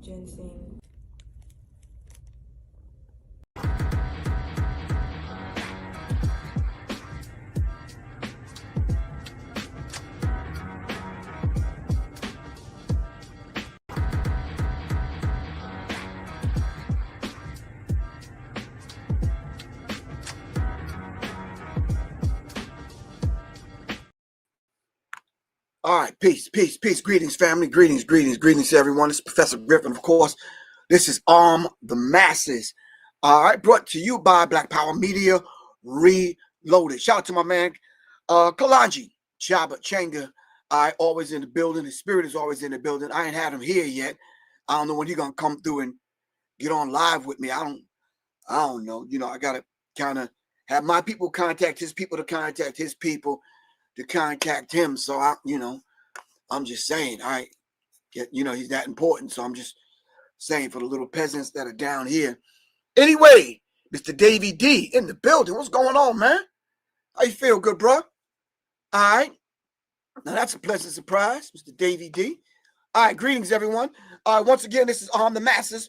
ginseng. All right, peace, peace, peace. Greetings, family. Greetings, greetings, greetings to everyone. This is Professor Griff, and of course, this is Arm the Masses. All right, brought to you by Black Power Media Reloaded. Shout out to my man, Kalanji, Chaba Changa. Always in the building. The spirit is always in the building. I ain't had him here yet. I don't know when he's gonna come through and get on live with me. I don't know. You know, I gotta kind of have my people contact his people to contact his people to contact him. So I'm just saying, he's that important. So I'm just saying for the little peasants that are down here. Anyway, Mr. Davey D in the building. What's going on, man? How you feel, good bro? All right. Now that's a pleasant surprise, Mr. Davey D. All right, greetings, everyone. Once again, this is Arm the Masses.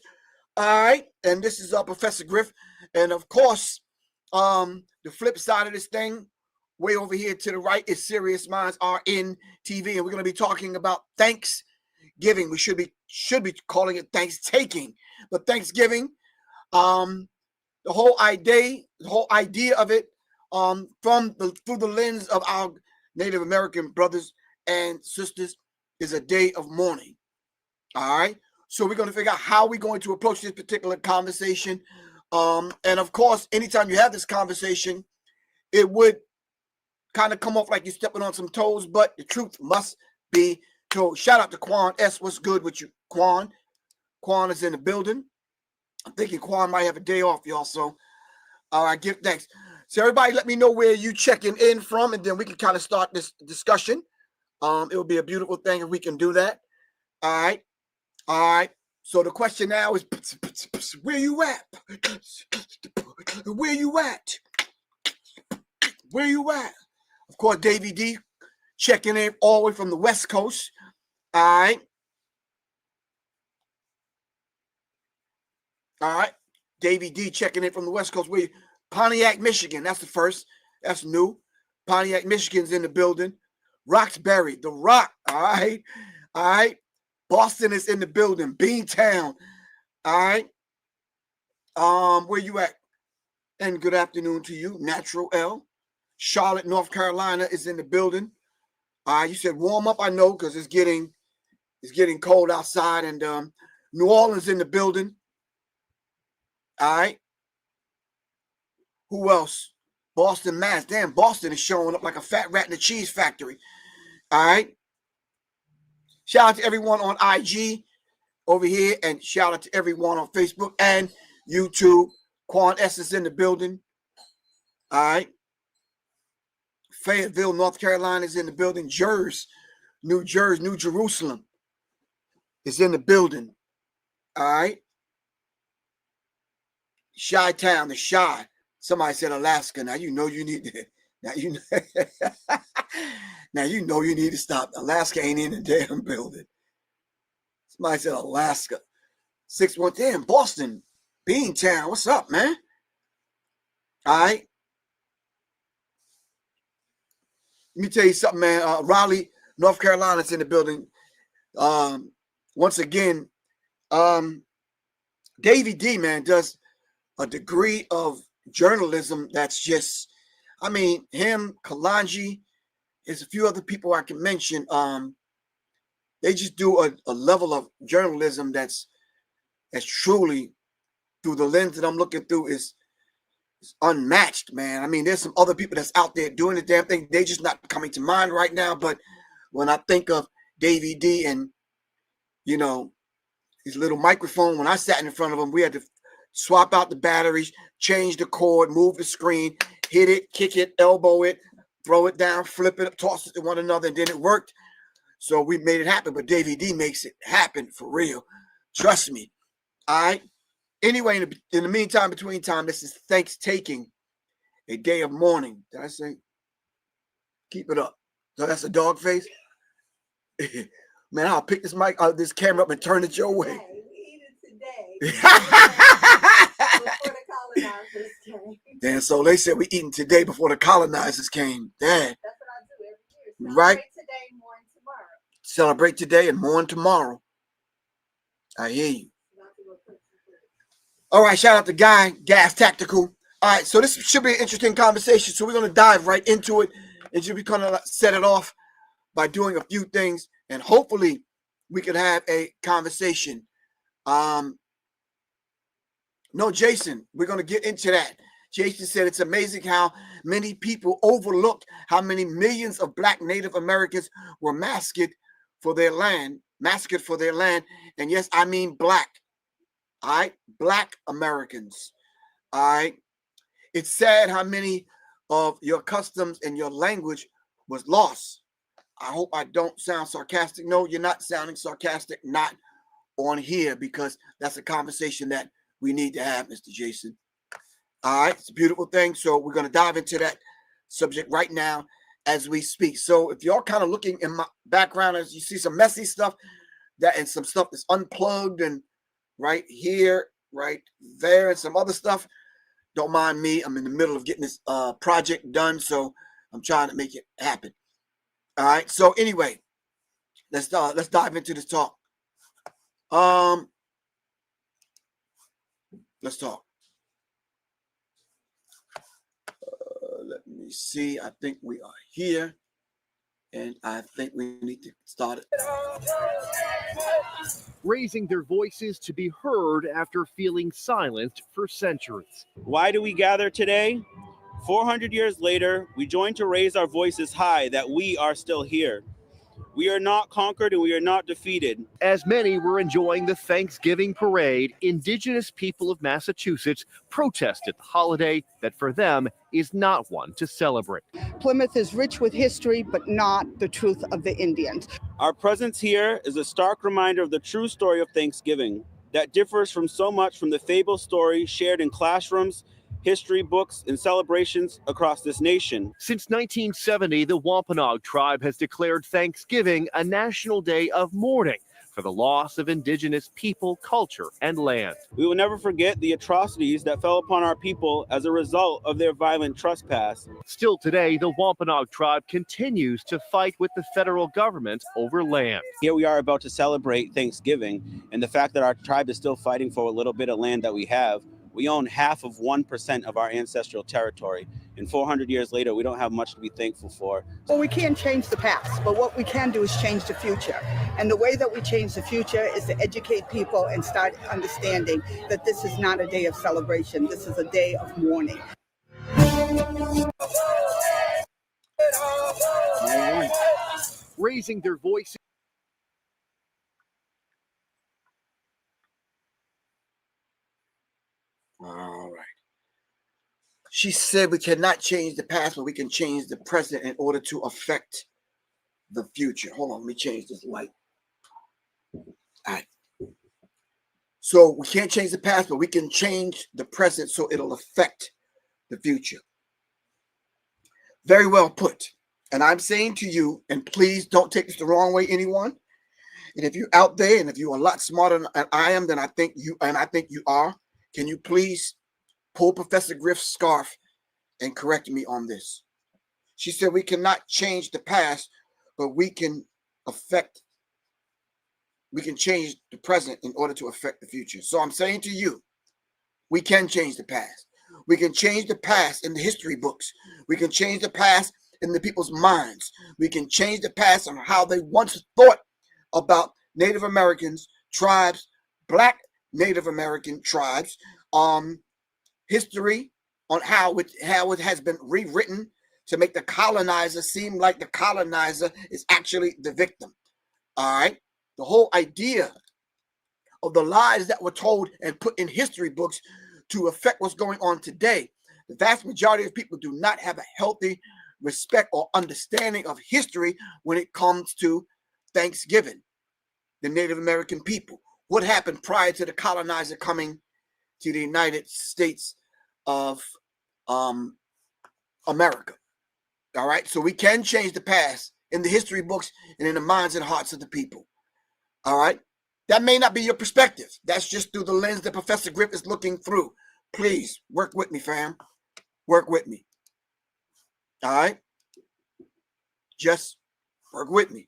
All right, and this is Professor Griff. And of course, the flip side of this thing, way over here to the right, is Serious Minds RN TV, and we're going to be talking about Thanksgiving. We should be calling it Thanks-taking, but Thanksgiving, the whole idea of it, through the lens of our Native American brothers and sisters, is a day of mourning. All right, so we're going to figure out how we're going to approach this particular conversation, and of course, anytime you have this conversation, it would kind of come off like you're stepping on some toes, but the truth must be told. Shout out to Quan S. What's good with you, Quan? Quan is in the building. I'm thinking Quan might have a day off, y'all. So, I give thanks. So, everybody, let me know where you checking in from, and then we can kind of start this discussion. It would be a beautiful thing if we can do that. All right. So the question now is, where you at? Where you at? Where you at? Of course, Davey D checking in all the way from the West Coast. All right. Davey D checking in from the West Coast. Pontiac, Michigan. That's the first. That's new. Pontiac, Michigan's in the building. Roxbury, The Rock. All right. Boston is in the building. Beantown. All right. Where you at? And good afternoon to you, Natural L. Charlotte, North Carolina is in the building. You said warm up, I know, because it's getting cold outside, and New Orleans in the building. All right. Who else? Boston, Mass. Damn, Boston is showing up like a fat rat in a cheese factory. All right. Shout out to everyone on IG over here, and shout out to everyone on Facebook and YouTube. Quan S is in the building. All right. Fayetteville, North Carolina is in the building. New Jerusalem is in the building. All right. Chi-Town, the Chi. Somebody said Alaska. Now you know you need to. Now you know you need to stop. Alaska ain't in the damn building. Somebody said Alaska. 6-1. Damn, Boston, Beantown. What's up, man? All right. Let me tell you something, man. Raleigh, North Carolina's in the building. Once again, Davey D, man, does a degree of journalism that's just, him, Kalanji, there's a few other people I can mention. They just do a level of journalism that's truly, through the lens that I'm looking through, is unmatched, man. There's some other people that's out there doing the damn thing. They just not coming to mind right now. But when I think of Davey D and, his little microphone, when I sat in front of him, we had to swap out the batteries, change the cord, move the screen, hit it, kick it, elbow it, throw it down, flip it, toss it to one another, and then it worked. So we made it happen. But Davey D makes it happen for real. Trust me. All right. Anyway, in the meantime, between time, this is Thanks-taking, a day of mourning. Did I say? Keep it up. So that's a dog face? Man, I'll pick this camera up and turn it your way. Before the colonizers came. And so they said we eating today before the colonizers came. Dad. That's what I do every year. Right. Celebrate today, mourn tomorrow. Celebrate today and mourn tomorrow. I hear you. All right, shout out to Guy, Gas Tactical. All right, so this should be an interesting conversation. So we're going to dive right into it. And should be kind of set it off by doing a few things. And hopefully we could have a conversation. No, Jason, we're going to get into that. Jason said it's amazing how many people overlook how many millions of Black Native Americans were massacred for their land. And yes, I mean Black. All right, Black Americans. All right. It's sad how many of your customs and your language was lost. I hope I don't sound sarcastic. No, you're not sounding sarcastic, not on here, because that's a conversation that we need to have, Mr. Jason. All right, it's a beautiful thing. So we're going to dive into that subject right now as we speak. So if you're kind of looking in my background, as you see some messy stuff that and some stuff that's unplugged and right here, right there, and some other stuff, don't mind me. I'm in the middle of getting this project done, so I'm trying to make it happen. All right. So anyway, let's dive into this talk. Let's talk. Let me see. I think we are here, and I think we need to start it. Raising their voices to be heard after feeling silenced for centuries. Why do we gather today? 400 years later, we join to raise our voices high that we are still here. We are not conquered and we are not defeated. As many were enjoying the Thanksgiving parade, Indigenous people of Massachusetts protested the holiday that for them is not one to celebrate. Plymouth is rich with history, but not the truth of the Indians. Our presence here is a stark reminder of the true story of Thanksgiving that differs from so much from the fable story shared in classrooms, history books, and celebrations across this nation. Since 1970, the Wampanoag tribe has declared Thanksgiving a national day of mourning for the loss of Indigenous people, culture, and land. We will never forget the atrocities that fell upon our people as a result of their violent trespass. Still today, the Wampanoag tribe continues to fight with the federal government over land. Here we are about to celebrate Thanksgiving, and the fact that our tribe is still fighting for a little bit of land that we have. We own half of 1% of our ancestral territory. And 400 years later, we don't have much to be thankful for. Well, we can't change the past, but what we can do is change the future. And the way that we change the future is to educate people and start understanding that this is not a day of celebration. This is a day of mourning. Raising their voices. All right. She said we cannot change the past, but we can change the present in order to affect the future. Hold on, let me change this light. All right. So we can't change the past, but we can change the present so it'll affect the future. Very well put. And I'm saying to you, and please don't take this the wrong way, anyone. And if you're out there, and if you're a lot smarter than I am, then I think you are. Can you please pull Professor Griff's scarf and correct me on this? She said we cannot change the past, but we can change the present in order to affect the future. So I'm saying to you, we can change the past. We can change the past in the history books. We can change the past in the people's minds. We can change the past on how they once thought about Native Americans, tribes, Black Native American tribes, history on how it has been rewritten to make the colonizer seem like the colonizer is actually the victim. All right. The whole idea of the lies that were told and put in history books to affect what's going on today. The vast majority of people do not have a healthy respect or understanding of history when it comes to Thanksgiving. The Native American people. What happened prior to the colonizer coming to the United States of America? All right. So we can change the past in the history books and in the minds and hearts of the people. All right. That may not be your perspective. That's just through the lens that Professor Griff is looking through. Please work with me, fam. Work with me. All right? Just work with me.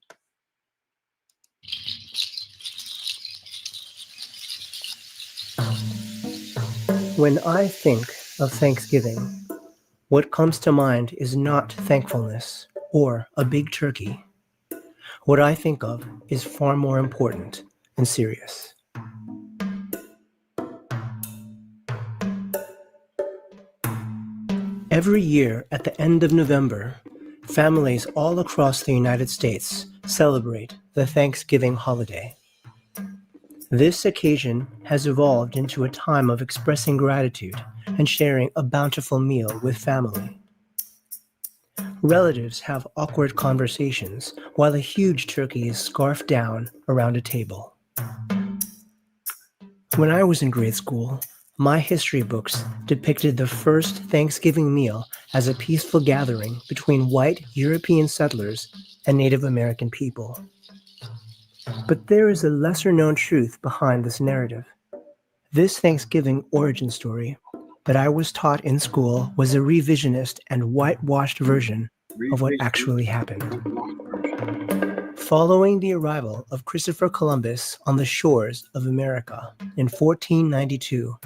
When I think of Thanksgiving, what comes to mind is not thankfulness or a big turkey. What I think of is far more important and serious. Every year at the end of November, families all across the United States celebrate the Thanksgiving holiday. This occasion has evolved into a time of expressing gratitude and sharing a bountiful meal with family. Relatives have awkward conversations while a huge turkey is scarfed down around a table. When I was in grade school, my history books depicted the first Thanksgiving meal as a peaceful gathering between white European settlers and Native American people. But there is a lesser-known truth behind this narrative. This Thanksgiving origin story that I was taught in school was a revisionist and whitewashed version of what actually happened. Following the arrival of Christopher Columbus on the shores of America in 1492,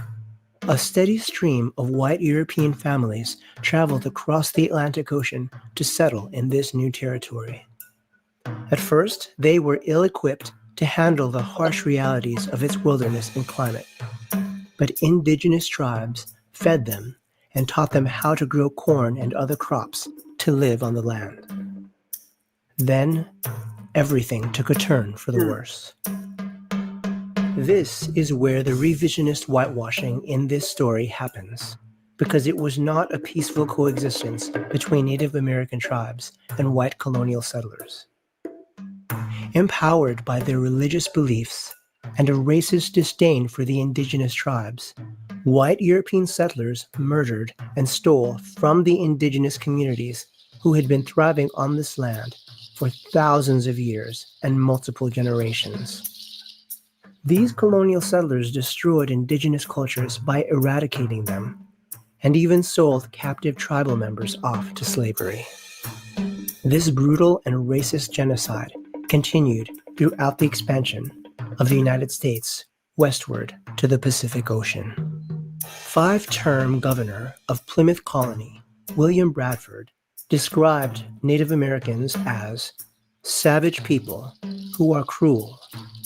a steady stream of white European families traveled across the Atlantic Ocean to settle in this new territory. At first, they were ill-equipped to handle the harsh realities of its wilderness and climate. But indigenous tribes fed them and taught them how to grow corn and other crops to live on the land. Then, everything took a turn for the worse. This is where the revisionist whitewashing in this story happens, because it was not a peaceful coexistence between Native American tribes and white colonial settlers. Empowered by their religious beliefs and a racist disdain for the indigenous tribes, white European settlers murdered and stole from the indigenous communities who had been thriving on this land for thousands of years and multiple generations. These colonial settlers destroyed indigenous cultures by eradicating them, and even sold captive tribal members off to slavery. This brutal and racist genocide continued throughout the expansion of the United States westward to the Pacific Ocean. Five-term governor of Plymouth Colony, William Bradford, described Native Americans as savage people who are cruel,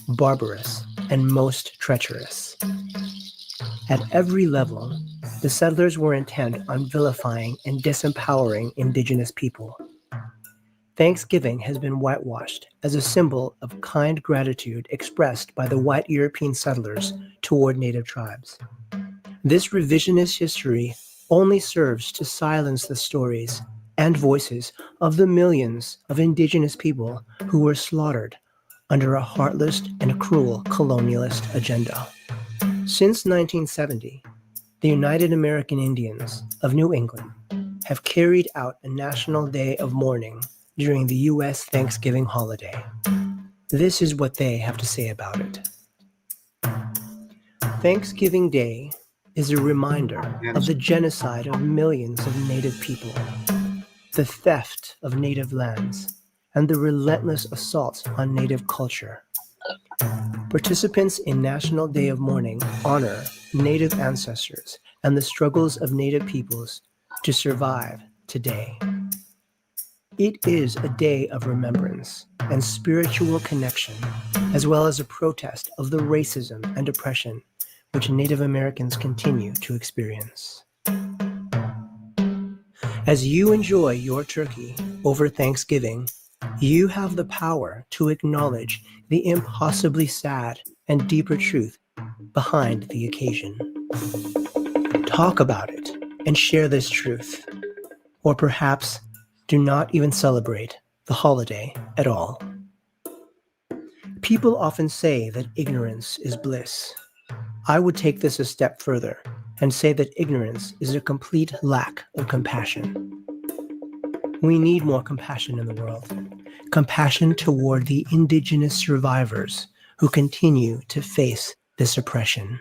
barbarous, and most treacherous. At every level, the settlers were intent on vilifying and disempowering indigenous people. Thanksgiving has been whitewashed as a symbol of kind gratitude expressed by the white European settlers toward Native tribes. This revisionist history only serves to silence the stories and voices of the millions of indigenous people who were slaughtered under a heartless and cruel colonialist agenda. Since 1970, the United American Indians of New England have carried out a National Day of Mourning during the U.S. Thanksgiving holiday. This is what they have to say about it. Thanksgiving Day is a reminder of the genocide of millions of Native people, the theft of Native lands, and the relentless assault on Native culture. Participants in National Day of Mourning honor Native ancestors and the struggles of Native peoples to survive today. It is a day of remembrance and spiritual connection, as well as a protest of the racism and oppression which Native Americans continue to experience. As you enjoy your turkey over Thanksgiving, you have the power to acknowledge the impossibly sad and deeper truth behind the occasion. Talk about it and share this truth, or perhaps do not even celebrate the holiday at all. People often say that ignorance is bliss. I would take this a step further and say that ignorance is a complete lack of compassion. We need more compassion in the world. Compassion toward the indigenous survivors who continue to face this oppression.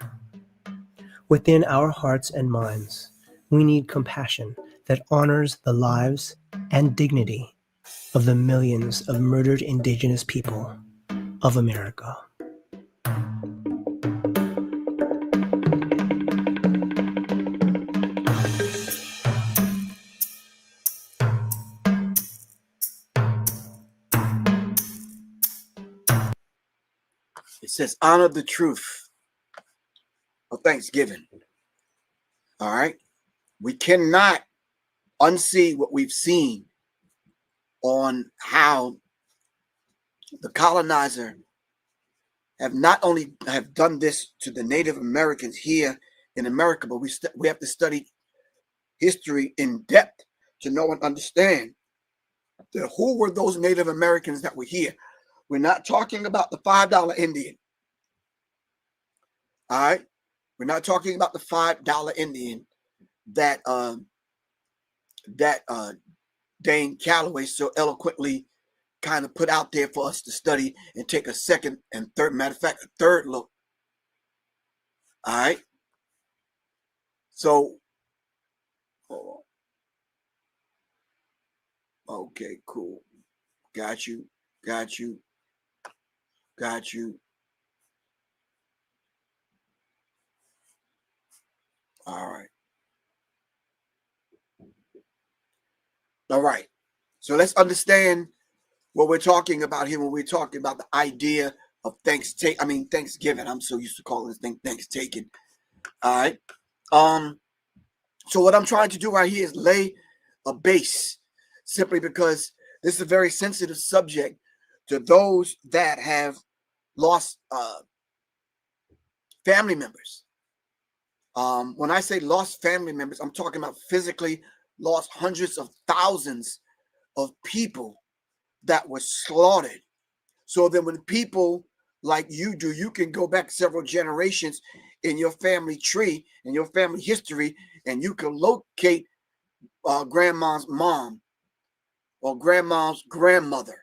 Within our hearts and minds, we need compassion that honors the lives and dignity of the millions of murdered Indigenous people of America. It says, honor the truth of Thanksgiving. All right. We cannot unsee what we've seen on how the colonizer have not only have done this to the Native Americans here in America, but we have to study history in depth to know and understand that who were those Native Americans that were here. We're not talking about the $5 Indian. All right. We're not talking about the $5 Indian that Dane Calloway so eloquently kind of put out there for us to study and take a second and third, matter of fact, a third look. All right. So, hold on. Okay, cool. Got you. All right. All right. So let's understand what we're talking about here when we're talking about the idea of Thanksgiving. I'm so used to calling this thing Thanksgiving. All right. So what I'm trying to do right here is lay a base, simply because this is a very sensitive subject to those that have lost family members. When I say lost family members, I'm talking about physically lost hundreds of thousands of people that were slaughtered. So then when people like you do, you can go back several generations in your family tree, in your family history, and you can locate grandma's mom or grandma's grandmother.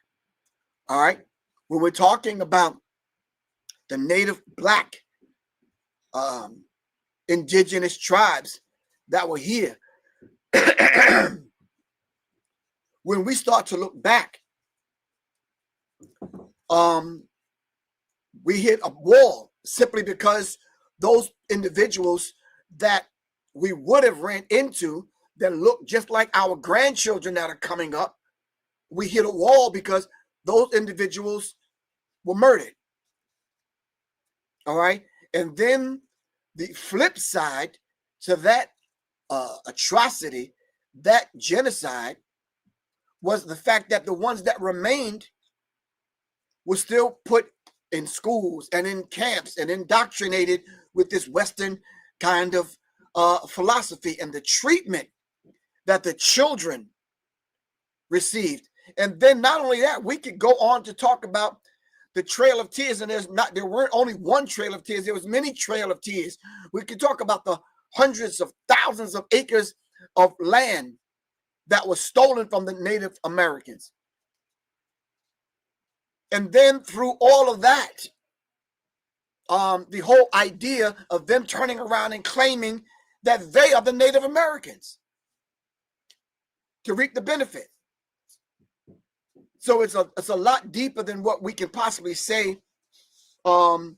All right. When we're talking about the native black indigenous tribes that were here, when we start to look back, we hit a wall simply because those individuals that we would have ran into that look just like our grandchildren that are coming up, we hit a wall because those individuals were murdered. All right. And then the flip side to that atrocity, that genocide, was the fact that the ones that remained were still put in schools and in camps and indoctrinated with this Western kind of philosophy and the treatment that the children received. And then not only that, we could go on to talk about the Trail of Tears, and there weren't only one Trail of Tears, there was many Trail of Tears. We could talk about the hundreds of thousands of acres of land that was stolen from the Native Americans. And then through all of that, the whole idea of them turning around and claiming that they are the Native Americans to reap the benefit. So it's a lot deeper than what we can possibly say on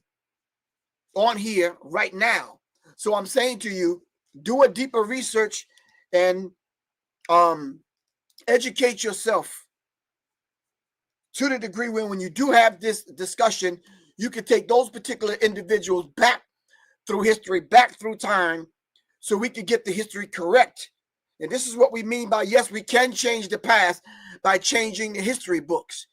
here right now. So I'm saying to you, do a deeper research and educate yourself to the degree when you do have this discussion, you can take those particular individuals back through history, back through time, so we can get the history correct. And this is what we mean by, yes, we can change the past by changing the history books.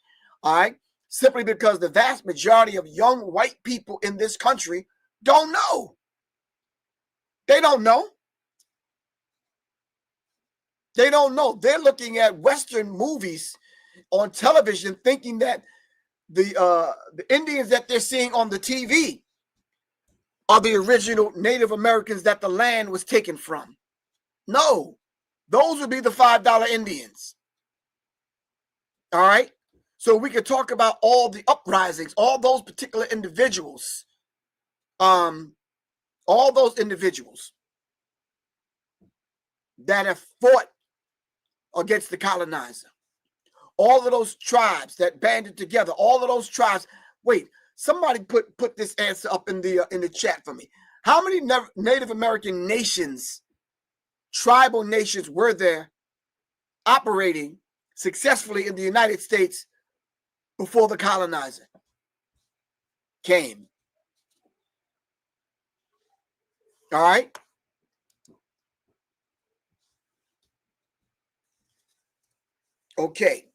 All right. Simply because the vast majority of young white people in this country don't know. They don't know. They don't know. They're looking at Western movies on television thinking that the Indians that they're seeing on the TV are the original Native Americans that the land was taken from. No, those would be the $5 Indians. All right. So we could talk about all the uprisings, all those particular individuals, all those individuals that have fought against the colonizer. All of those tribes that banded together, all of those tribes. Wait, somebody put this answer up in the chat for me. How many Native American nations, tribal nations, were there operating successfully in the United States before the colonizer came? All right. Okay.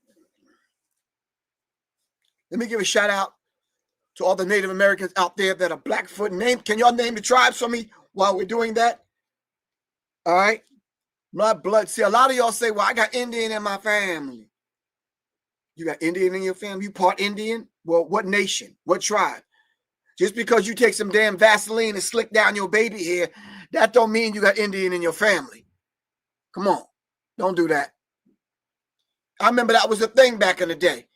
Let me give a shout out to all the Native Americans out there that are Blackfoot. Can y'all name the tribes for me while we're doing that? All right. My blood. See, a lot of y'all say, well, I got Indian in my family. You got Indian in your family? You part Indian? Well, what nation? What tribe? Just because you take some damn Vaseline and slick down your baby hair, that don't mean you got Indian in your family. Come on. Don't do that. I remember that was a thing back in the day,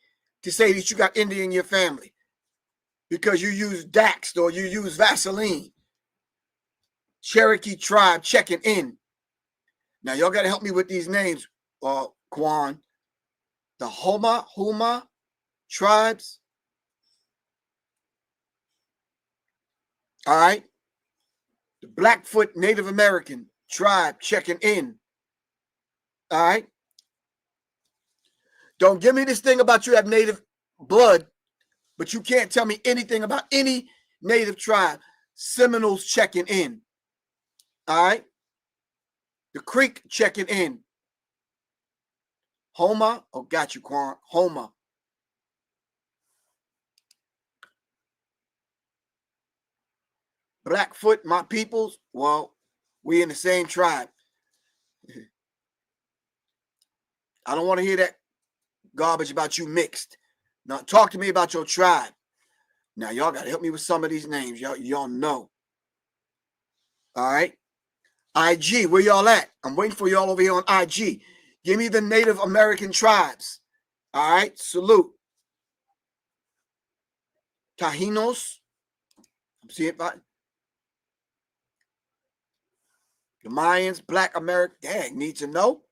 to say that you got Indian in your family because you use Daxed or you use Vaseline. Cherokee tribe checking in. Now, y'all got to help me with these names, Quan. The Huma tribes. All right. The Blackfoot Native American tribe checking in. All right. Don't give me this thing about you have Native blood, but you can't tell me anything about any Native tribe. Seminoles checking in. All right. The Creek checking in. Homa. Oh, got you, Quan. Homa. Blackfoot, my peoples. Well, we in the same tribe. I don't want to hear that garbage about you mixed. Now, talk to me about your tribe. Now, y'all got to help me with some of these names. Y'all know. All right. IG, where y'all at? I'm waiting for y'all over here on IG. Give me the Native American tribes. All right. Salute. Tahinos. See if I. The Mayans, Black American. Dang, need to know.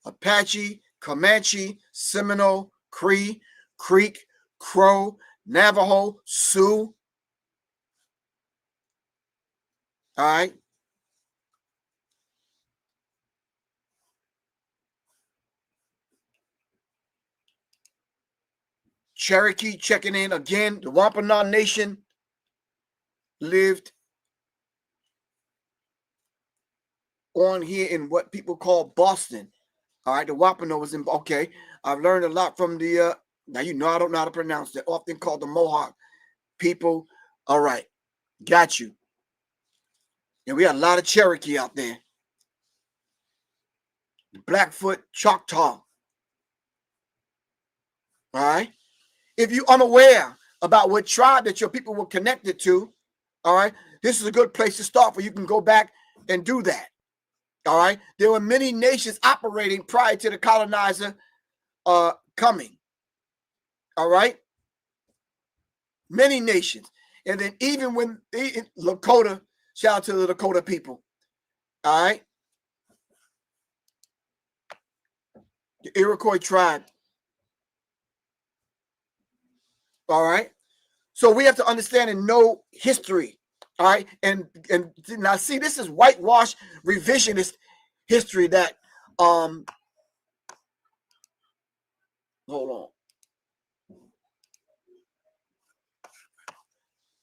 Apache, Comanche, Seminole, Cree, Creek, Crow, Navajo, Sioux. All right. Cherokee checking in again. The Wampanoag Nation lived on here in what people call Boston. All right. The Wampanoag was in. Okay. I've learned a lot from the. Now, you know I don't know how to pronounce that. Often called the Mohawk people. All right. Got you. And we got a lot of Cherokee out there. Blackfoot, Choctaw. All right. If you're unaware about what tribe that your people were connected to, all right, this is a good place to start where you can go back and do that. All right. There were many nations operating prior to the colonizer coming. All right. Many nations. And then even when Lakota, shout out to the Lakota people. All right. The Iroquois tribe. All right. So we have to understand and know history. All right. And now see, this is whitewash revisionist history that hold on.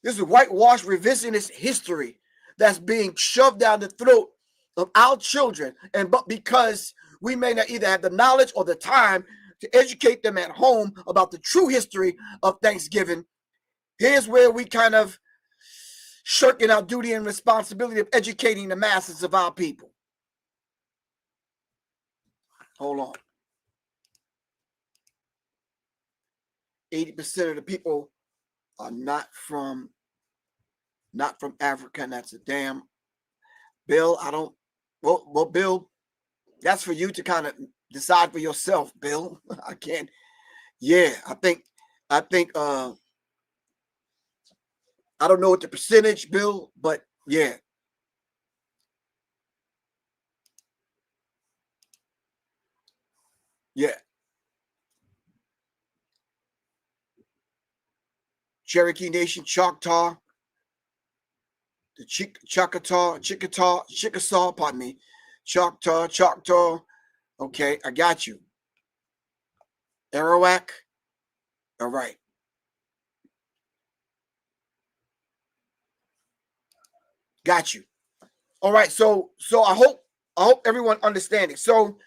This is whitewash revisionist history that's being shoved down the throat of our children. But because we may not either have the knowledge or the time to educate them at home about the true history of Thanksgiving, here's where we kind of shirking our duty and responsibility of educating the masses of our people. Hold on. 80% of the people are not from Africa, and that's a damn Bill. Well, Bill, that's for you to kind of decide for yourself, Bill. I can't Yeah, I think I don't know what the percentage, Bill, but yeah. Yeah. Cherokee Nation, Choctaw, the Chickasaw, pardon me, Choctaw. Okay, I got you. Arawak. All right. Got you. All right. So I hope everyone understands it. So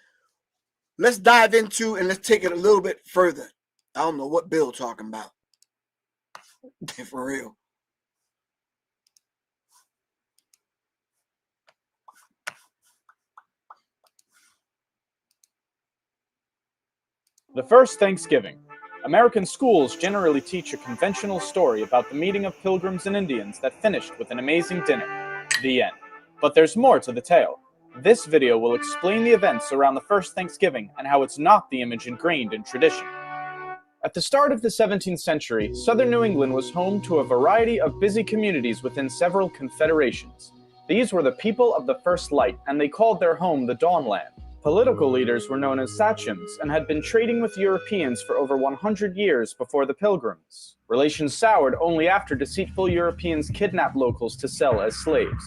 let's dive into and let's take it a little bit further. I don't know what Bill talking about. For real. The first Thanksgiving. American schools generally teach a conventional story about the meeting of Pilgrims and Indians that finished with an amazing dinner. The end. But there's more to the tale. This video will explain the events around the first Thanksgiving and how it's not the image ingrained in tradition. At the start of the 17th century, southern New England was home to a variety of busy communities within several confederations. These were the people of the first light, and they called their home the Dawnland. Political leaders were known as sachems and had been trading with Europeans for over 100 years before the Pilgrims. Relations soured only after deceitful Europeans kidnapped locals to sell as slaves.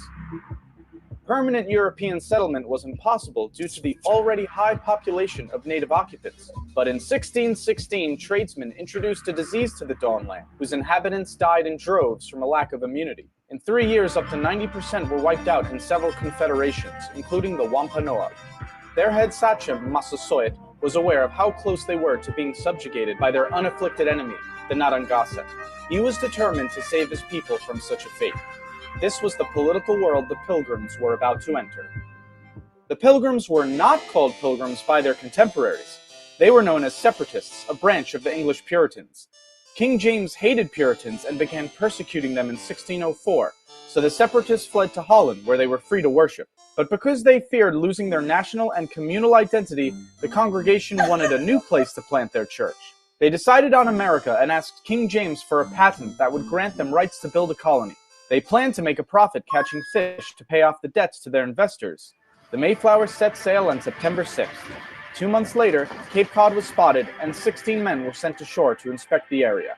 Permanent European settlement was impossible due to the already high population of native occupants. But in 1616, tradesmen introduced a disease to the Dawnland, whose inhabitants died in droves from a lack of immunity. In 3 years, up to 90% were wiped out in several confederations, including the Wampanoag. Their head sachem, Massasoit, was aware of how close they were to being subjugated by their unafflicted enemy, the Narragansett. He was determined to save his people from such a fate. This was the political world the Pilgrims were about to enter. The Pilgrims were not called Pilgrims by their contemporaries. They were known as Separatists, a branch of the English Puritans. King James hated Puritans and began persecuting them in 1604, so the Separatists fled to Holland, where they were free to worship. But because they feared losing their national and communal identity, the congregation wanted a new place to plant their church. They decided on America and asked King James for a patent that would grant them rights to build a colony. They planned to make a profit catching fish to pay off the debts to their investors. The Mayflower set sail on September 6th. 2 months later, Cape Cod was spotted and 16 men were sent ashore to inspect the area.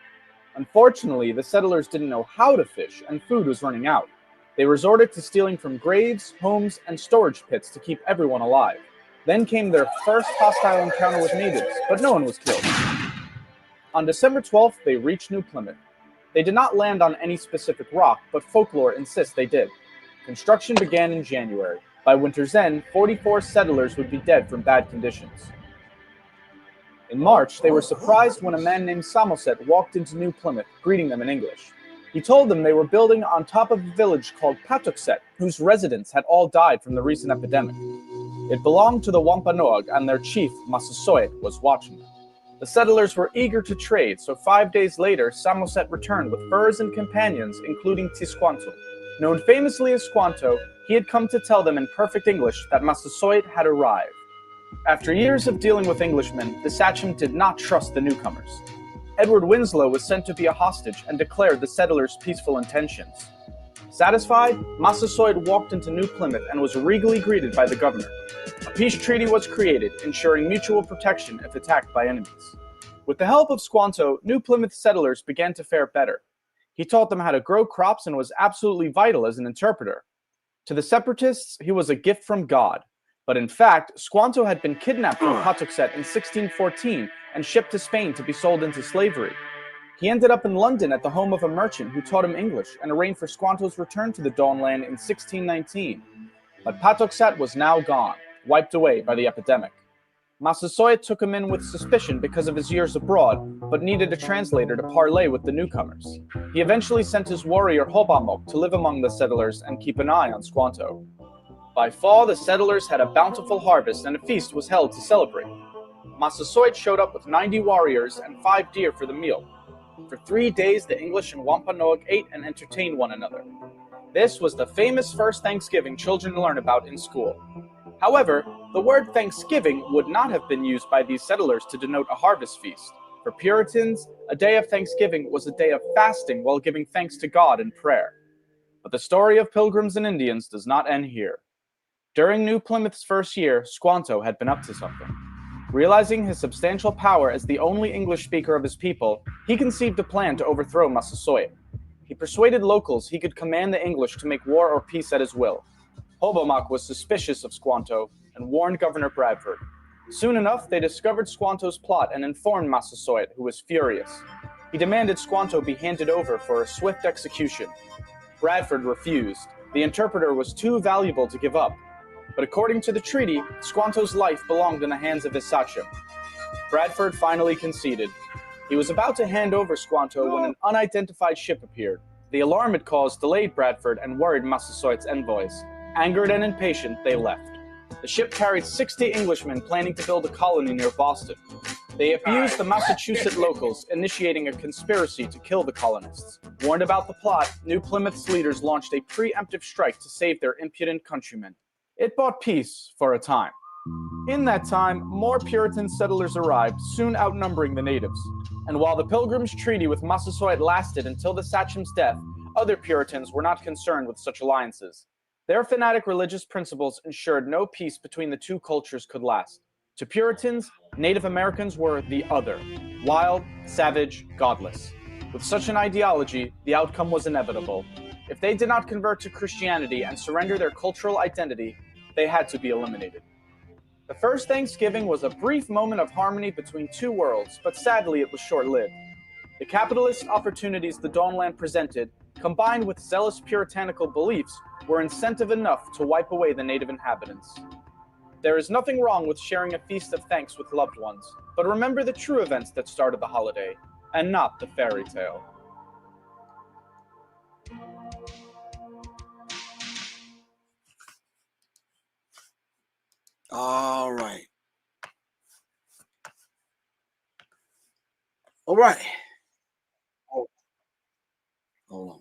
Unfortunately, the settlers didn't know how to fish and food was running out. They resorted to stealing from graves, homes, and storage pits to keep everyone alive. Then came their first hostile encounter with natives, but no one was killed. On December 12th, they reached New Plymouth. They did not land on any specific rock, but folklore insists they did. Construction began in January. By winter's end, 44 settlers would be dead from bad conditions. In March, they were surprised when a man named Samoset walked into New Plymouth, greeting them in English. He told them they were building on top of a village called Patuxet, whose residents had all died from the recent epidemic. It belonged to the Wampanoag, and their chief, Massasoit, was watching them. The settlers were eager to trade, so 5 days later, Samoset returned with furs and companions, including Tisquanto. Known famously as Squanto, he had come to tell them in perfect English that Massasoit had arrived. After years of dealing with Englishmen, the sachem did not trust the newcomers. Edward Winslow was sent to be a hostage and declared the settlers' peaceful intentions. Satisfied, Massasoit walked into New Plymouth and was regally greeted by the governor. A peace treaty was created, ensuring mutual protection if attacked by enemies. With the help of Squanto, New Plymouth settlers began to fare better. He taught them how to grow crops and was absolutely vital as an interpreter. To the Separatists, he was a gift from God. But in fact, Squanto had been kidnapped from Patuxet in 1614 and shipped to Spain to be sold into slavery. He ended up in London at the home of a merchant who taught him English and arranged for Squanto's return to the Dawnland in 1619. But Patuxet was now gone, wiped away by the epidemic. Massasoit took him in with suspicion because of his years abroad, but needed a translator to parley with the newcomers. He eventually sent his warrior Hobamok to live among the settlers and keep an eye on Squanto. By fall, the settlers had a bountiful harvest and a feast was held to celebrate. Massasoit showed up with 90 warriors and 5 deer for the meal. For 3 days, the English and Wampanoag ate and entertained one another. This was the famous first Thanksgiving children learn about in school. However, the word Thanksgiving would not have been used by these settlers to denote a harvest feast. For Puritans, a day of Thanksgiving was a day of fasting while giving thanks to God in prayer. But the story of Pilgrims and Indians does not end here. During New Plymouth's first year, Squanto had been up to something. Realizing his substantial power as the only English speaker of his people, he conceived a plan to overthrow Massasoit. He persuaded locals he could command the English to make war or peace at his will. Hobomock was suspicious of Squanto and warned Governor Bradford. Soon enough, they discovered Squanto's plot and informed Massasoit, who was furious. He demanded Squanto be handed over for a swift execution. Bradford refused. The interpreter was too valuable to give up. But according to the treaty, Squanto's life belonged in the hands of his sachem. Bradford finally conceded. He was about to hand over Squanto when an unidentified ship appeared. The alarm it caused delayed Bradford and worried Massasoit's envoys. Angered and impatient, they left. The ship carried 60 Englishmen planning to build a colony near Boston. They abused the Massachusetts locals, initiating a conspiracy to kill the colonists. Warned about the plot, New Plymouth's leaders launched a preemptive strike to save their impudent countrymen. It brought peace for a time. In that time, more Puritan settlers arrived, soon outnumbering the natives. And while the Pilgrims' treaty with Massasoit lasted until the sachem's death, other Puritans were not concerned with such alliances. Their fanatic religious principles ensured no peace between the two cultures could last. To Puritans, Native Americans were the other, wild, savage, godless. With such an ideology, the outcome was inevitable. If they did not convert to Christianity and surrender their cultural identity, they had to be eliminated. The first Thanksgiving was a brief moment of harmony between two worlds, but sadly it was short-lived. The capitalist opportunities the Dawnland presented, combined with zealous puritanical beliefs, were incentive enough to wipe away the native inhabitants. There is nothing wrong with sharing a feast of thanks with loved ones, but remember the true events that started the holiday, and not the fairy tale. All right. All right. Hold on.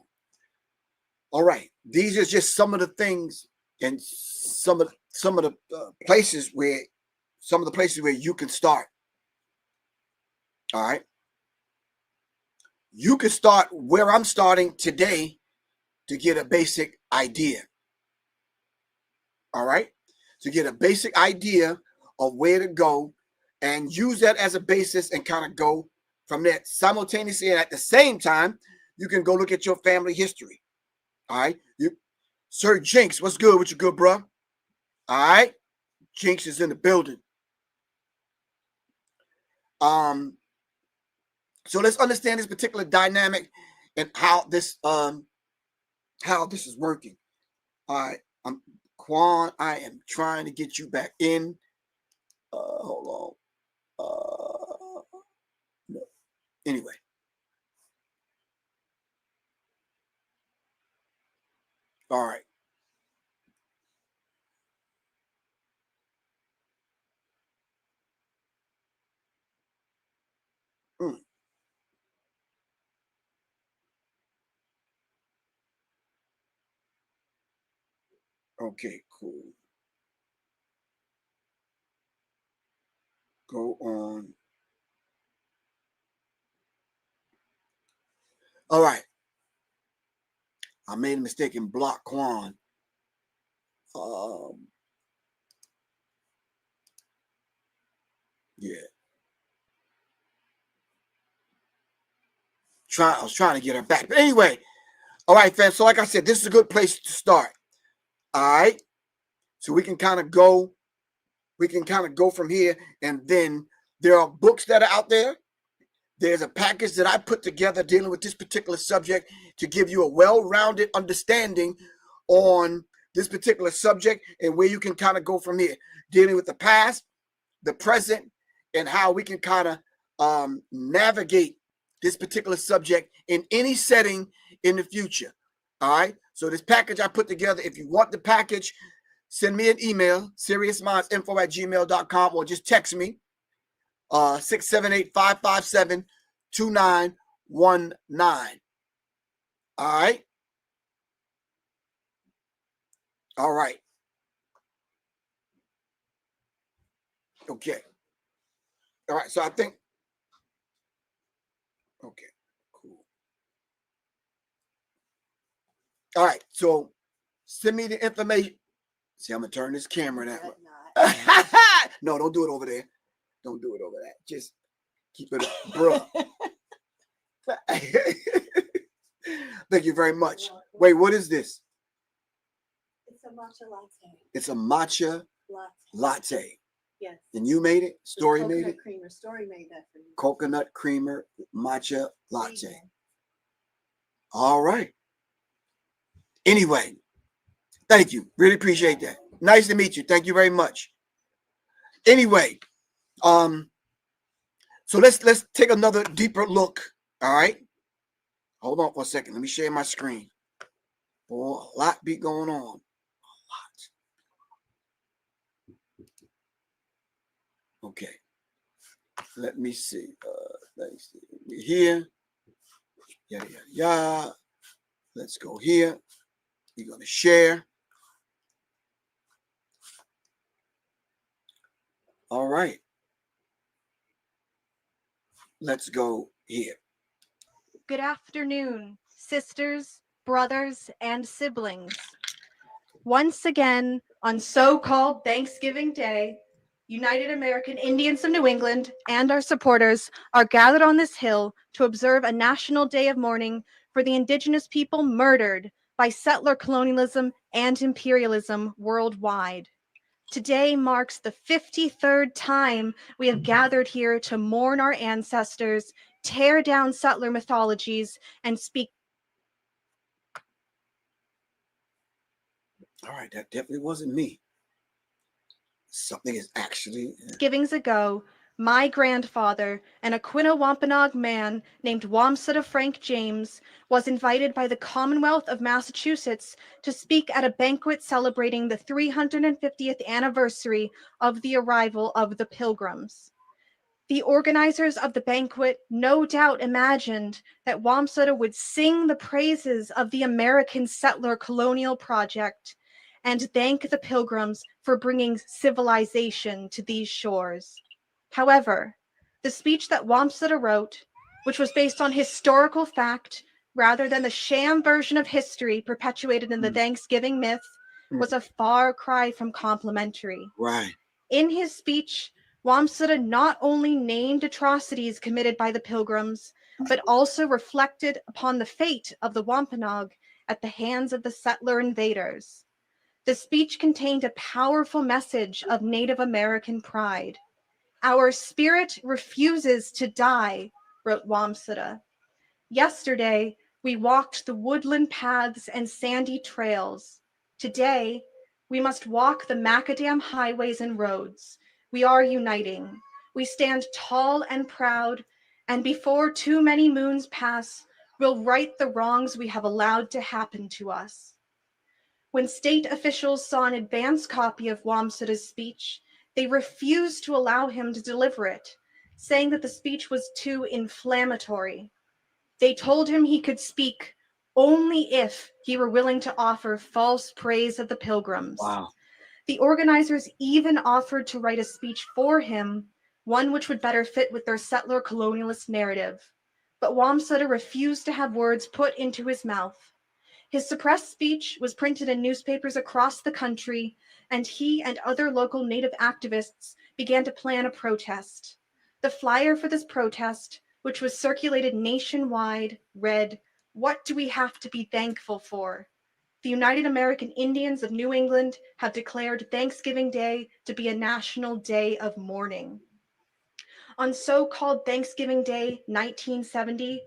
All right. These are just some of the things and some of the places where you can start. All right. You can start where I'm starting today to get a basic idea. All right. To get a basic idea of where to go and use that as a basis and kind of go from there simultaneously. And at the same time, you can go look at your family history. All right. Sir Jinx, what's good with you, good bro? All right. Jinx is in the building. So let's understand this particular dynamic and how this is working. All right. Quan, I am trying to get you back in. Hold on. No. Anyway. All right. Okay, cool. Go on. All right. I made a mistake and blocked Quan. Yeah. I was trying to get her back. But anyway, all right, fam. So like I said, this is a good place to start. All right. So we can kind of go from here. And then there are books that are out there. There's a package that I put together dealing with this particular subject to give you a well-rounded understanding on this particular subject and where you can kind of go from here, dealing with the past, the present, and how we can kind of navigate this particular subject in any setting in the future. All right. So this package I put together, if you want the package, send me an email, seriousmindsinfo@gmail.com, or just text me 678-557-2919. All right. All right. Okay. All right. So I think Okay, cool. All right, so send me the information. See, I'm gonna turn this camera that way. No, don't do it over there. Don't do it over there. Just keep it up, bruh. Thank you very much. Wait, what is this? It's a matcha latte. It's a matcha latte. Yes. And you made it? Story made it? Creamer. Story made that for you. Coconut creamer matcha latte. Vegan. All right. Anyway, thank you. Really appreciate that. Nice to meet you. Thank you very much. Anyway, so let's take another deeper look. All right. Hold on for a second. Let me share my screen. Boy, a lot be going on. A lot. Okay. Let me see. Let's see. Here. Yada, yada, yada. Let's go here. You're going to share. All right. Let's go here. Good afternoon, sisters, brothers, and siblings. Once again, on so-called Thanksgiving Day, United American Indians of New England and our supporters are gathered on this hill to observe a National Day of Mourning for the Indigenous people murdered by settler colonialism and imperialism worldwide. Today marks the 53rd time we have gathered here to mourn our ancestors, tear down settler mythologies, and speak. All right, that definitely wasn't me. Something is actually. Givings ago, my grandfather, an Aquino Wampanoag man named Wamsutta Frank James, was invited by the Commonwealth of Massachusetts to speak at a banquet celebrating the 350th anniversary of the arrival of the Pilgrims. The organizers of the banquet no doubt imagined that Wamsutta would sing the praises of the American settler colonial project and thank the Pilgrims for bringing civilization to these shores. However, the speech that Wamsutta wrote, which was based on historical fact rather than the sham version of history perpetuated in the Thanksgiving myth, was a far cry from complimentary. Right. In his speech, Wamsutta not only named atrocities committed by the Pilgrims, but also reflected upon the fate of the Wampanoag at the hands of the settler invaders. The speech contained a powerful message of Native American pride. Our spirit refuses to die, wrote Wamsutta. Yesterday, we walked the woodland paths and sandy trails. Today, we must walk the macadam highways and roads. We are uniting. We stand tall and proud, and before too many moons pass, we'll right the wrongs we have allowed to happen to us. When state officials saw an advance copy of Wamsutta's speech, they refused to allow him to deliver it, saying that the speech was too inflammatory. They told him he could speak only if he were willing to offer false praise of the Pilgrims. Wow. The organizers even offered to write a speech for him, one which would better fit with their settler colonialist narrative. But Wamsutta refused to have words put into his mouth. His suppressed speech was printed in newspapers across the country, and he and other local Native activists began to plan a protest. The flyer for this protest, which was circulated nationwide, read, "What do we have to be thankful for? The United American Indians of New England have declared Thanksgiving Day to be a national day of mourning." On so-called Thanksgiving Day 1970,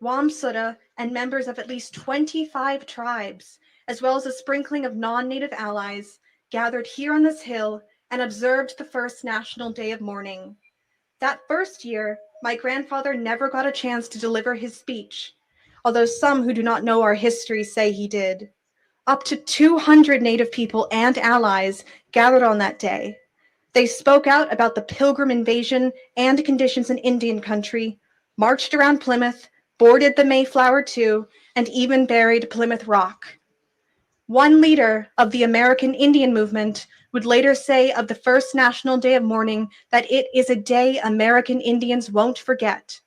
Wamsutta and members of at least 25 tribes, as well as a sprinkling of non-Native allies, gathered here on this hill and observed the first National Day of Mourning. That first year, my grandfather never got a chance to deliver his speech, although some who do not know our history say he did. Up to 200 Native people and allies gathered on that day. They spoke out about the Pilgrim invasion and conditions in Indian country, marched around Plymouth, boarded the Mayflower too, and even buried Plymouth Rock. One leader of the American Indian movement would later say of the first National Day of Mourning that it is a day American Indians won't forget.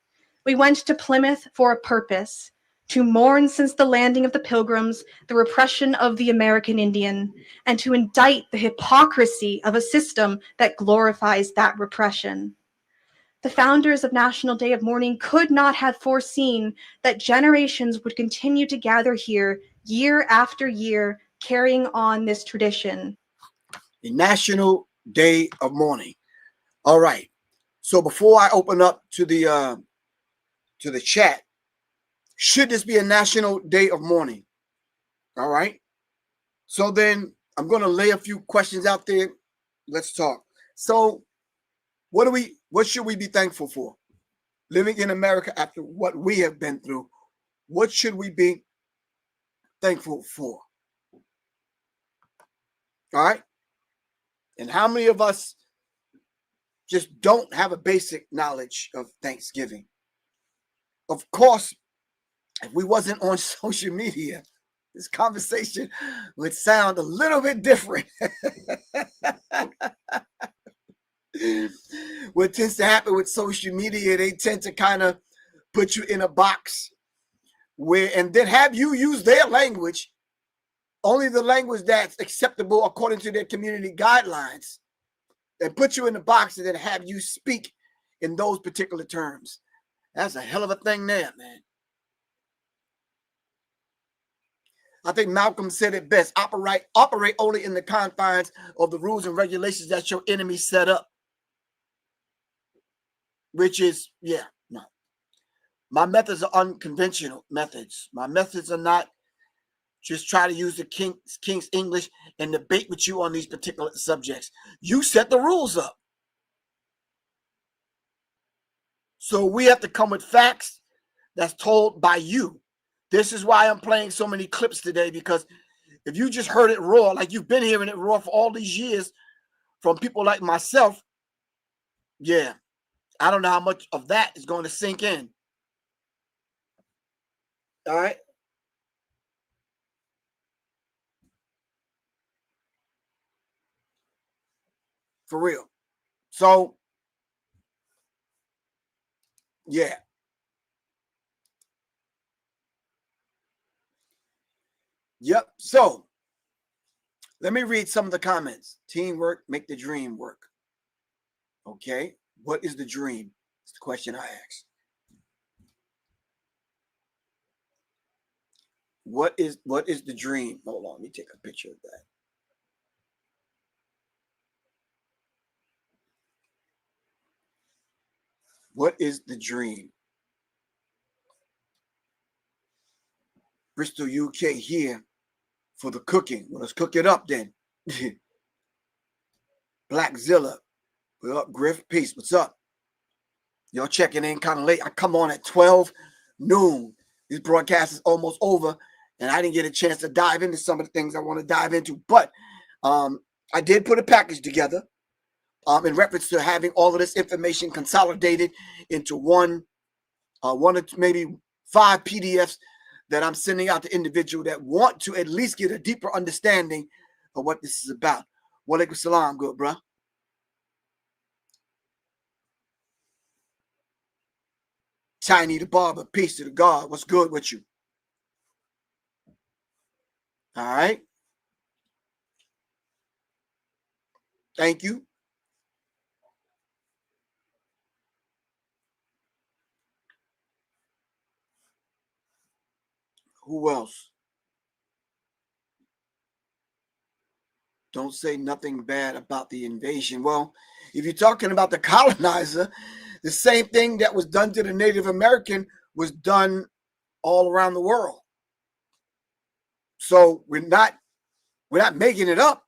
We went to Plymouth for a purpose, to mourn since the landing of the Pilgrims the repression of the American Indian, and to indict the hypocrisy of a system that glorifies that repression. The founders of National Day of Mourning could not have foreseen that generations would continue to gather here year after year, carrying on this tradition. The National Day of Mourning. All right. So before I open up to the chat, should this be a National Day of Mourning? All right. So then I'm going to lay a few questions out there. Let's talk. So what should we be thankful for? Living in America after what we have been through, what should we be thankful for? All right. And how many of us just don't have a basic knowledge of Thanksgiving? Of course, if we wasn't on social media, this conversation would sound a little bit different. What tends to happen with social media, they tend to kind of put you in a box where, and then have you use their language, only the language that's acceptable according to their community guidelines, and put you in a box and then have you speak in those particular terms. That's a hell of a thing there, man. I think Malcolm said it best. Operate only in the confines of the rules and regulations that your enemy set up. Which is, yeah, no. My methods are unconventional methods. My methods are not just try to use the King's English and debate with you on these particular subjects. You set the rules up. So we have to come with facts that's told by you. This is why I'm playing so many clips today, because if you just heard it raw, like you've been hearing it raw for all these years from people like myself, yeah, I don't know how much of that is going to sink in. All right. For real. So, yeah. Yep. So, let me read some of the comments. Teamwork, make the dream work. Okay. What is the dream? It's the question I asked. What is the dream? Hold on, let me take a picture of that. What is the dream? Bristol, UK here for the cooking. Well, let's cook it up then. Blackzilla. What up, Griff? Peace. What's up? Y'all checking in kind of late. I come on at 12 noon. This broadcast is almost over, and I didn't get a chance to dive into some of the things I want to dive into. But I did put a package together in reference to having all of this information consolidated into one or maybe 5 PDFs that I'm sending out to individuals that want to at least get a deeper understanding of what this is about. Wa alaikum salam, good bro. Tiny the barber, peace to the God. What's good with you? All right. Thank you. Who else? Don't say nothing bad about the invasion. Well, if you're talking about the colonizer, the same thing that was done to the Native American was done all around the world. So we're not making it up.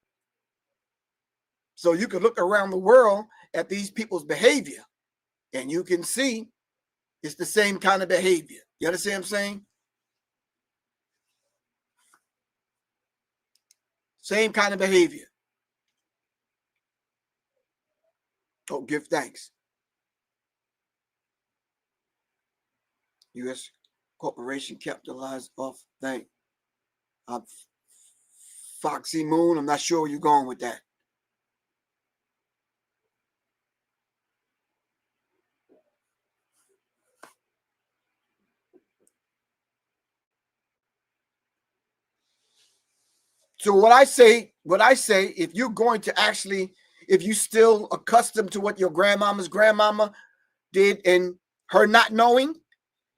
So you can look around the world at these people's behavior, and you can see it's the same kind of behavior. You understand what I'm saying? Same kind of behavior. Oh, give thanks. U.S. corporation capitalized off thank. Foxy Moon, I'm not sure where you're going with that. So what I say, if you're going to actually, if you still accustomed to what your grandmama's grandmama did and her not knowing,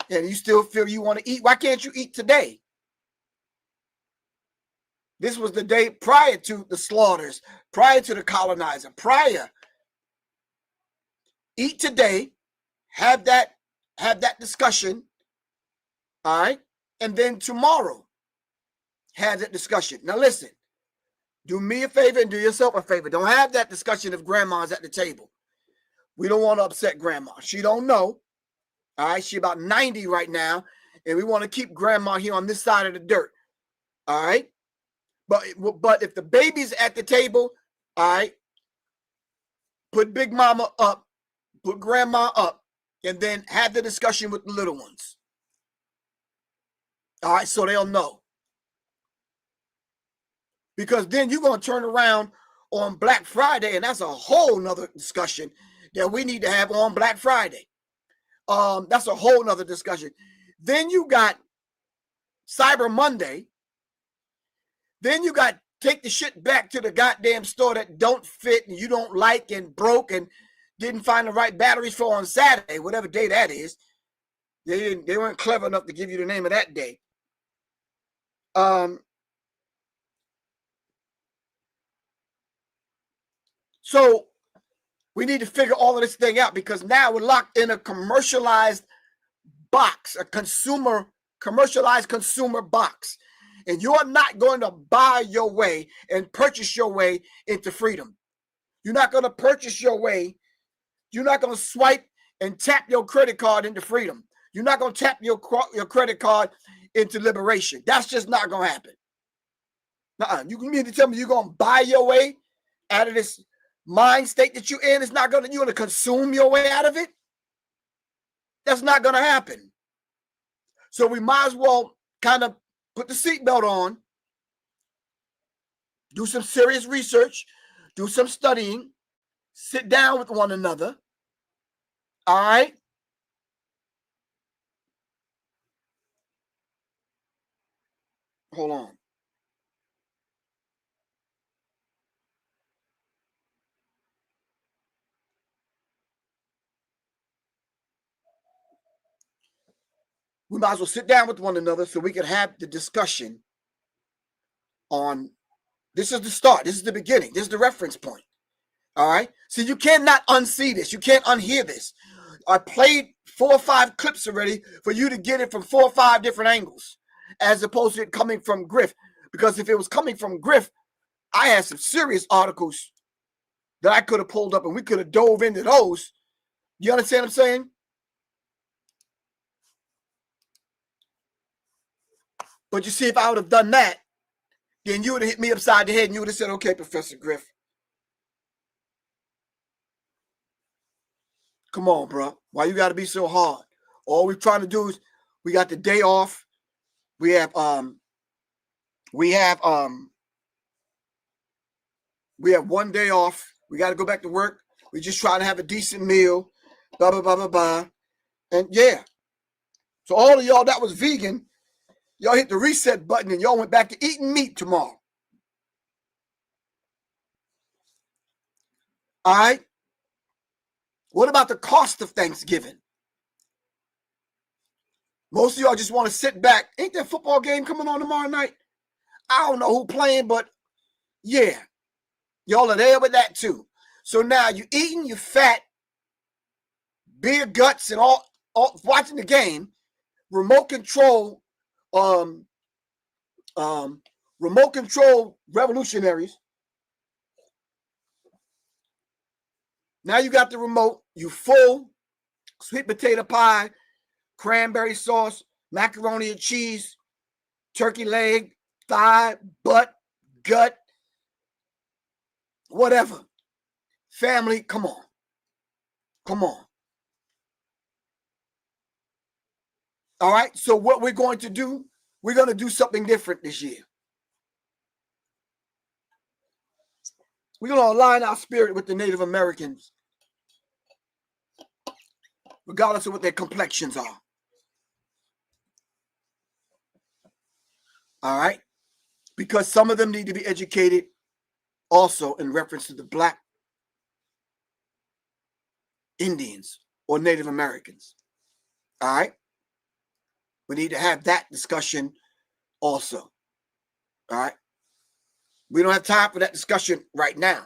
and you still feel you want to eat, why can't you eat today? This was the day prior to the slaughters, prior to the colonizer, prior. Eat today, have that discussion, all right? And then tomorrow, have that discussion. Now listen, do me a favor and do yourself a favor. Don't have that discussion if grandma's at the table. We don't want to upset grandma. She don't know. All right, she about 90 right now, and we want to keep grandma here on this side of the dirt. All right, but if the baby's at the table, all right, put big mama up, put grandma up, and then have the discussion with the little ones. All right, so they'll know. Because then you're going to turn around on Black Friday, and that's a whole nother discussion that we need to have on Black Friday. That's a whole nother discussion. Then you got Cyber Monday. Then you got take the shit back to the goddamn store that don't fit and you don't like and broke and didn't find the right batteries for on Saturday, whatever day that is. They weren't clever enough to give you the name of that day. So we need to figure all of this thing out because now we're locked in a commercialized box, a commercialized consumer box. And you're not going to buy your way and purchase your way into freedom. You're not going to purchase your way. You're not going to swipe and tap your credit card into freedom. You're not going to tap your credit card into liberation. That's just not going to happen. You mean to tell me you're going to buy your way out of this mind state that you're in? You're going to consume your way out of it? That's not going to happen. So we might as well kind of put the seatbelt on, do some serious research, do some studying, sit down with one another. All right? Hold on. We might as well sit down with one another so we can have the discussion on, this is the start, this is the beginning, this is the reference point. All right? So you cannot unsee this. You can't unhear this. I played 4 or 5 clips already for you to get it from 4 or 5 different angles, as opposed to it coming from Griff. Because if it was coming from Griff, I had some serious articles that I could have pulled up and we could have dove into those. You understand what I'm saying? But you see, if I would have done that, then you would have hit me upside the head and you would have said, okay, Professor Griff. Come on, bro. Why you got to be so hard? All we're trying to do is we got the day off. We have one day off. We got to go back to work. We're just trying to have a decent meal. Blah, blah, blah, blah, blah. And yeah. So all of y'all that was vegan, y'all hit the reset button and y'all went back to eating meat tomorrow. All right? What about the cost of Thanksgiving? Most of y'all just want to sit back. Ain't that football game coming on tomorrow night? I don't know who playing, but yeah. Y'all are there with that too. So now you eating, you fat, beer guts and all watching the game, remote control revolutionaries. Now you got the remote, you full, sweet potato pie, cranberry sauce, macaroni and cheese, turkey leg, thigh, butt, gut, whatever. Family, come on. Come on. All right, so what we're going to do, we're going to do something different this year. We're going to align our spirit with the Native Americans, regardless of what their complexions are. All right? because some of them need to be educated also in reference to the Black Indians or Native Americans. All right? We need to have that discussion also. All right? We don't have time for that discussion right now.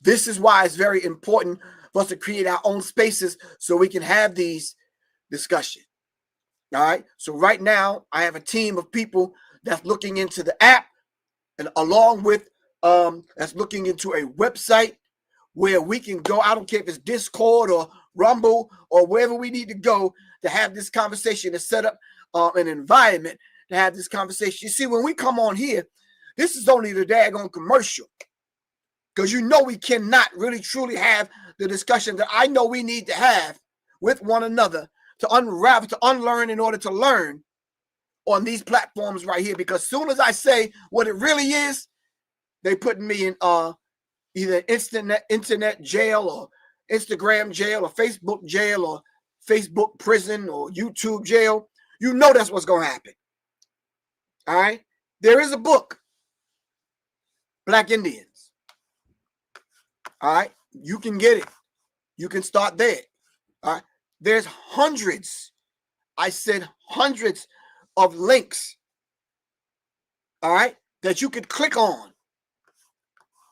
This is why it's very important for us to create our own spaces so we can have these discussions. All right? So right now, I have a team of people that's looking into the app, and along with that's looking into a website where we can go. I don't care if it's Discord or Rumble or wherever we need to go to have this conversation, to set up an environment to have this conversation. You see, when we come on here, this is only the daggone commercial, because you know we cannot really truly have the discussion that I know we need to have with one another to unravel, to unlearn in order to learn on these platforms right here. Because as soon as I say what it really is, they putting me in either internet jail or Instagram jail or Facebook jail or Facebook prison or YouTube jail. You know that's what's going to happen. All right? There is a book, Black Indians. All right? You can get it. You can start there. All right? There's hundreds, I said hundreds of links, all right, that you could click on.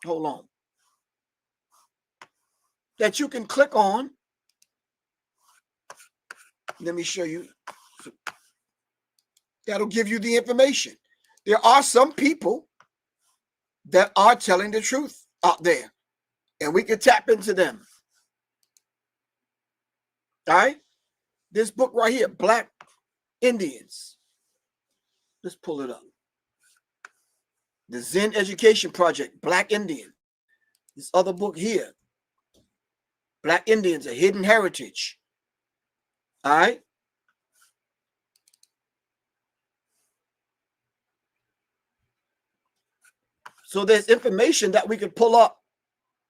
Hold on. That you can click on. Let me show you. That'll give you the information. There are some people that are telling the truth out there, and we can tap into them. All right? This book right here, Black Indians. Let's pull it up. The Zen Education Project, Black Indian. This other book here, Black Indians, A Hidden Heritage. All right? So there's information that we can pull up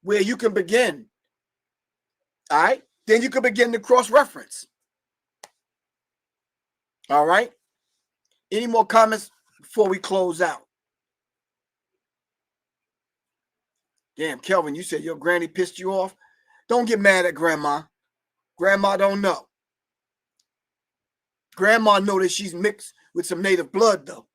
where you can begin. All right? Then you can begin to cross-reference. All right? Any more comments before we close out? Damn, Kelvin, you said your granny pissed you off. Don't get mad at grandma. Grandma don't know. Grandma know that she's mixed with some native blood, though.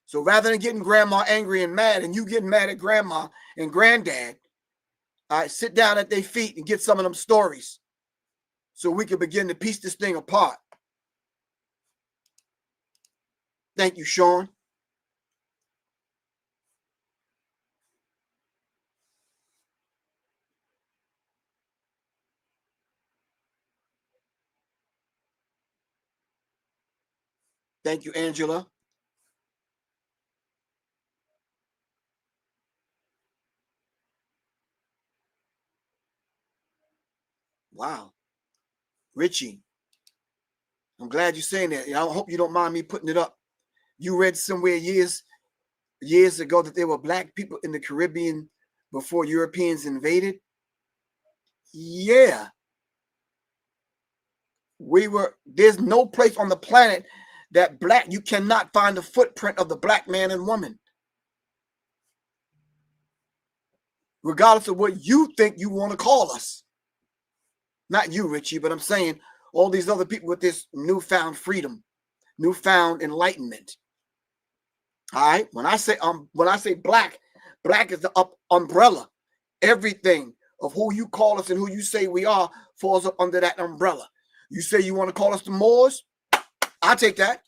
So rather than getting grandma angry and mad and you getting mad at grandma and granddad, all right, sit down at their feet and get some of them stories so we can begin to piece this thing apart. Thank you, Sean. Thank you, Angela. Wow. Richie, I'm glad you're saying that. I hope you don't mind me putting it up. You read somewhere years ago that there were black people in the Caribbean before Europeans invaded. Yeah. There's no place on the planet that you cannot find the footprint of the black man and woman. Regardless of what you think you want to call us. Not you, Richie, but I'm saying all these other people with this newfound freedom, newfound enlightenment. All right. When I say black is the umbrella. Everything of who you call us and who you say we are falls up under that umbrella. You say you want to call us the Moors? I'll take that.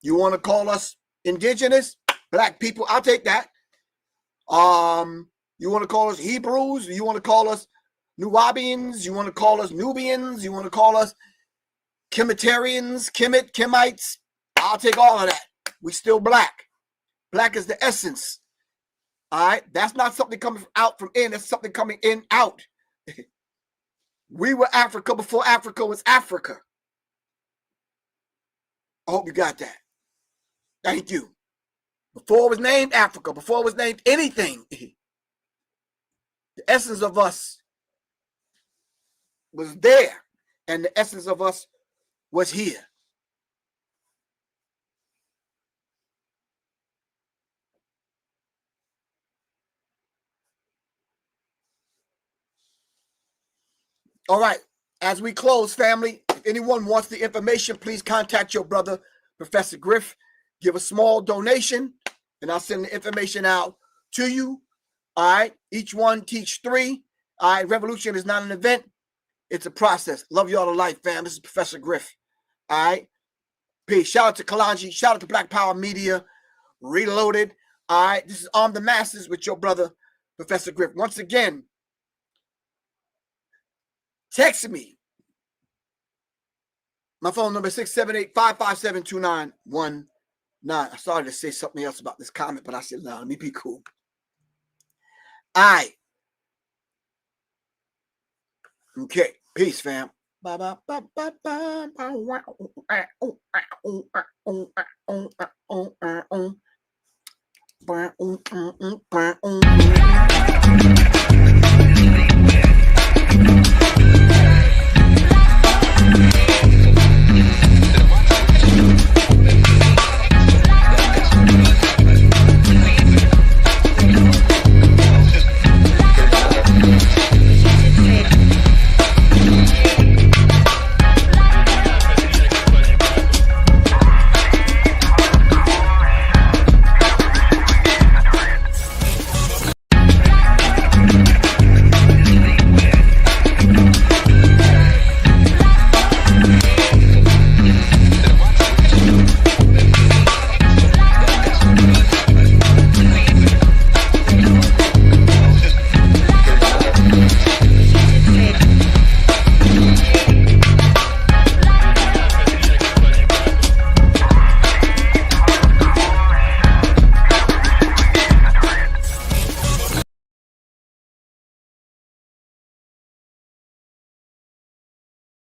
You want to call us indigenous, black people? I'll take that. You want to call us Hebrews? You want to call us Nubians? You want to call us Nubians? You want to call us Kemetarians, Kemites? I'll take all of that. We still black. Black is the essence. All right? That's not something coming out from in. That's something coming in out. We were Africa before Africa was Africa. I hope you got that. Thank you. Before it was named Africa, before it was named anything, the essence of us was there, and the essence of us was here. All right. As we close, family, if anyone wants the information, please contact your brother, Professor Griff. Give a small donation, and I'll send the information out to you. All right. Each one teach 3. All right. Revolution is not an event. It's a process. Love y'all to life, fam. This is Professor Griff. All right. Peace. Shout out to Kalanji. Shout out to Black Power Media. Reloaded. All right. This is Arm the Masses with your brother, Professor Griff. Once again, text me. My phone number is 678-557-2919. I started to say something else about this comment, but I said, no, let me be cool. All right. Okay. Peace, fam. Bye.